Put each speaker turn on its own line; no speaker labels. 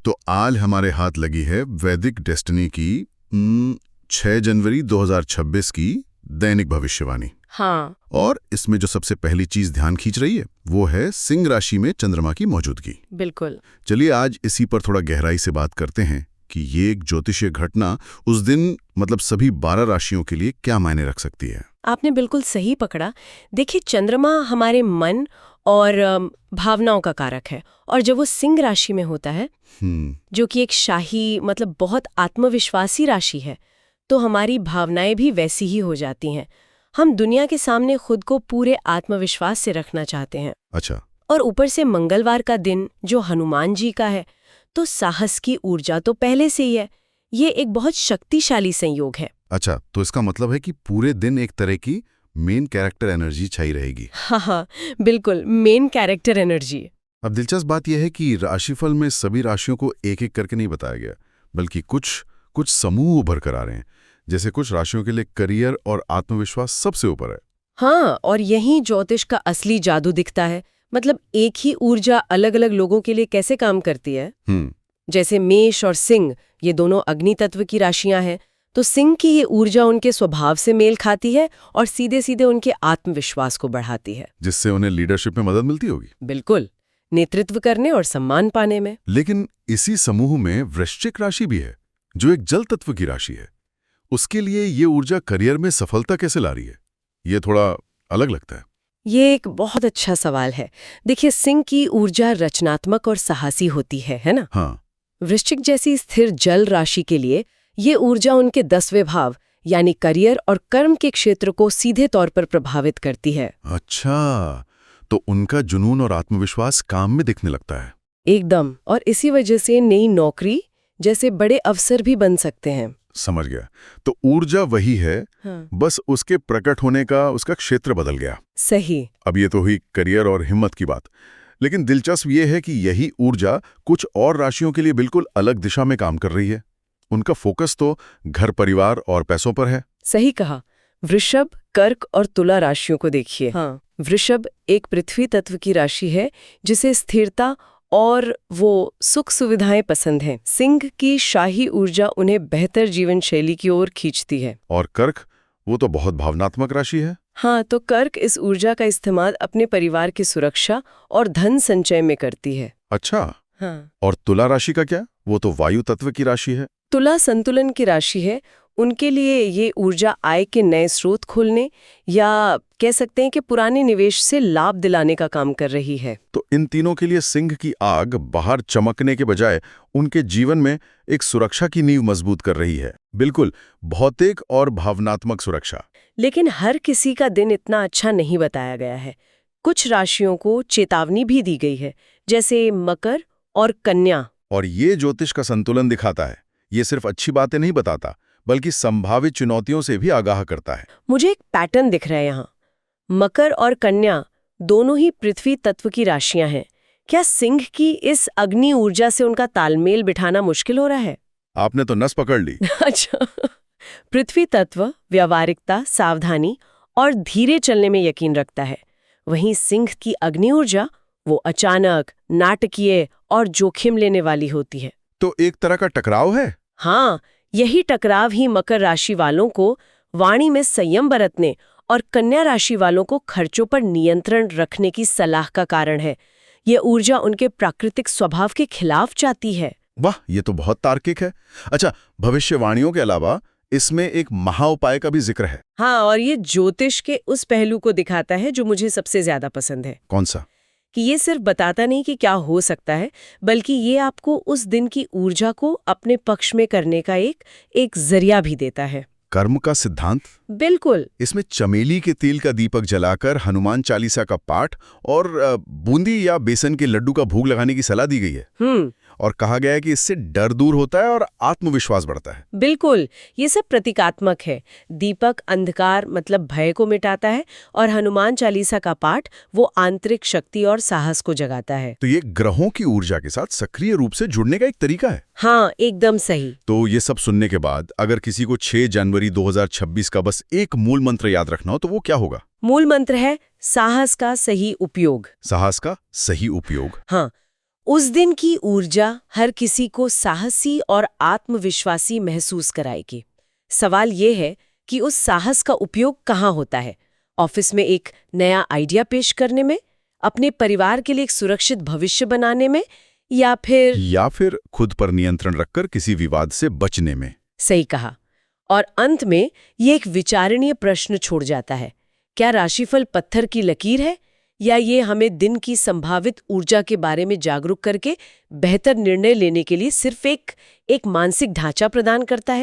तो आज हमारे हाथ लगी है वैदिक डेस्टिनी की 6 जनवरी 2026 की दैनिक भविष्यवाणी।
हाँ।
और इसमें जो सबसे पहली चीज ध्यान खींच रही है वो है सिंह राशि में चंद्रमा की मौजूदगी।
बिल्कुल।
चलिए आज इसी पर थोड़ा गहराई से बात करते हैं कि ये एक ज्योतिषीय घटना उस दिन मतलब सभी 12 राशियों के लिए क्या मायने रख सकती है।
आपने बिल्कुल सही पकड़ा। देखिए, चंद्रमा हमारे मन और भावनाओं का कारक है, और जब वो सिंह राशि में होता है जो कि एक शाही मतलब बहुत आत्मविश्वासी राशि है, तो हमारी भावनाएं भी वैसी ही हो जाती हैं। हम दुनिया के सामने खुद को पूरे आत्मविश्वास से रखना चाहते हैं।
अच्छा।
और ऊपर से मंगलवार का दिन जो हनुमान जी का है, तो साहस की ऊर्जा तो पहले से ही है। ये एक बहुत शक्तिशाली संयोग है।
अच्छा, तो इसका मतलब है कि पूरे दिन एक तरह की मेन कैरेक्टर एनर्जी छाई रहेगी।
हाँ, बिल्कुल, मेन कैरेक्टर एनर्जी।
अब दिलचस्प बात यह है कि राशिफल में सभी राशियों को एक एक करके नहीं बताया गया, बल्कि कुछ समूह उभर कर आ रहे हैं। जैसे कुछ राशियों के लिए करियर और आत्मविश्वास सबसे ऊपर है।
हाँ, और यही ज्योतिष का असली जादू दिखता है। मतलब एक ही ऊर्जा अलग अलग लोगों के लिए कैसे काम करती है। जैसे मेष और सिंह, ये दोनों अग्नि तत्व की राशियां हैं, तो सिंह की ये ऊर्जा उनके स्वभाव से मेल खाती है और सीधे सीधे उनके आत्मविश्वास को बढ़ाती है,
जिससे उन्हें लीडरशिप में मदद मिलती होगी।
बिल्कुल, नेतृत्व करने और सम्मान पाने में।
लेकिन इसी समूह में वृश्चिक राशि भी है, जो एक जल तत्व की राशि है। उसके लिए ये ऊर्जा करियर में सफलता कैसे ला रही है, ये थोड़ा अलग लगता है।
ये एक बहुत अच्छा सवाल है। देखिए, सिंह की ऊर्जा रचनात्मक और साहसी होती है ना?
हाँ।
वृश्चिक जैसी स्थिर जल राशि के लिए ये ऊर्जा उनके 10वें भाव यानी करियर और कर्म के क्षेत्र को सीधे तौर पर प्रभावित करती है।
अच्छा, तो उनका जुनून और आत्मविश्वास काम में दिखने लगता है।
एकदम, और इसी वजह से नई नौकरी जैसे बड़े अवसर भी बन सकते हैं।
समझ गया। तो ऊर्जा वही है,
हाँ।
बस उसके प्रकट होने का उसका क्षेत्र बदल गया।
सही।
अब ये तो हुई करियर और हिम्मत की बात, लेकिन दिलचस्प ये है कि यही ऊर्जा कुछ और राशियों के लिए बिल्कुल अलग दिशा में काम कर रही है। उनका फोकस तो घर, परिवार और पैसों पर है।
सही कहा। वृषभ, कर्क और तुला राशियों को देखिए। हाँ। वृषभ एक पृथ्वी तत्व की राशि है जिसे स्थिरता और वो सुख सुविधाएं पसंद हैं। सिंह की शाही ऊर्जा उन्हें बेहतर जीवन शैली की ओर खींचती है।
और कर्क, वो तो बहुत भावनात्मक राशि है।
हाँ, तो कर्क इस ऊर्जा का इस्तेमाल अपने परिवार की सुरक्षा और धन संचय में करती है।
अच्छा।
हाँ।
और तुला राशि का क्या? वो तो वायु तत्व की राशि है।
तुला संतुलन की राशि है। उनके लिए ये ऊर्जा आय के नए स्रोत खोलने या कह सकते हैं कि पुराने निवेश से लाभ दिलाने का काम कर रही है।
तो इन तीनों के लिए सिंह की आग बाहर चमकने के बजाय उनके जीवन में एक सुरक्षा की नींव मजबूत कर रही है। बिल्कुल, भौतिक और भावनात्मक सुरक्षा।
लेकिन हर किसी का दिन इतना अच्छा नहीं बताया गया है। कुछ राशियों को चेतावनी भी दी गई है, जैसे मकर और कन्या।
और ये ज्योतिष का संतुलन दिखाता है। ये सिर्फ अच्छी बातें नहीं बताता, बल्कि संभावित चुनौतियों से भी आगाह करता है।
मुझे एक पैटर्न दिख रहा है यहाँ। मकर और कन्या दोनों ही पृथ्वी तत्व की राशियां हैं। क्या सिंह की इस अग्नि ऊर्जा से उनका तालमेल बिठाना मुश्किल हो रहा है?
आपने तो नस पकड़ ली।
अच्छा। पृथ्वी तत्व व्यावहारिकता, सावधानी और धीरे चलने में यकीन रखता है। वहीं सिंह की अग्नि ऊर्जा वो अचानक, नाटकीय और जोखिम लेने वाली होती है।
तो एक तरह का टकराव है।
हाँ, यही टकराव ही मकर राशि वालों को वाणी में संयम बरतने और कन्या राशि वालों को खर्चों पर नियंत्रण रखने की सलाह का कारण है। ये ऊर्जा उनके प्राकृतिक स्वभाव के खिलाफ जाती है।
वाह, ये तो बहुत तार्किक है। अच्छा, भविष्यवाणियों के अलावा इसमें एक महाउपाय का भी जिक्र है।
हाँ, और ये ज्योतिष के उस पहलू को दिखाता है जो मुझे सबसे ज्यादा पसंद है।
कौन सा?
कि ये सिर्फ बताता नहीं कि क्या हो सकता है, बल्कि ये आपको उस दिन की ऊर्जा को अपने पक्ष में करने का एक जरिया भी देता है।
कर्म का सिद्धांत।
बिल्कुल।
इसमें चमेली के तेल का दीपक जलाकर हनुमान चालीसा का पाठ और बूंदी या बेसन के लड्डू का भोग लगाने की सलाह दी गई है। और कहा गया है कि इससे डर दूर होता है और आत्मविश्वास बढ़ता है।
बिल्कुल, ये सब प्रतीकात्मक है। दीपक अंधकार मतलब भय को मिटाता है और हनुमान चालीसा का पाठ वो आंतरिक शक्ति और साहस को जगाता है।
तो ये ग्रहों की ऊर्जा के साथ सक्रिय रूप से जुड़ने का एक तरीका है।
हाँ, एकदम सही।
तो ये सब सुनने के बाद अगर किसी को 6 जनवरी 2026 का बस एक मूल मंत्र याद रखना हो तो वो क्या होगा?
मूल मंत्र है साहस का सही उपयोग।
साहस का सही उपयोग।
हाँ, उस दिन की ऊर्जा हर किसी को साहसी और आत्मविश्वासी महसूस कराएगी। सवाल ये है कि उस साहस का उपयोग कहाँ होता है? ऑफिस में एक नया आइडिया पेश करने में, अपने परिवार के लिए एक सुरक्षित भविष्य बनाने में, या फिर
खुद पर नियंत्रण रखकर किसी विवाद से बचने में।
सही कहा। और अंत में ये एक विचारणीय प्रश्न छोड़ जाता है, क्या राशिफल पत्थर की लकीर है, या ये हमें दिन की संभावित ऊर्जा के बारे में जागरूक करके बेहतर निर्णय लेने के लिए सिर्फ एक मानसिक ढांचा प्रदान करता है?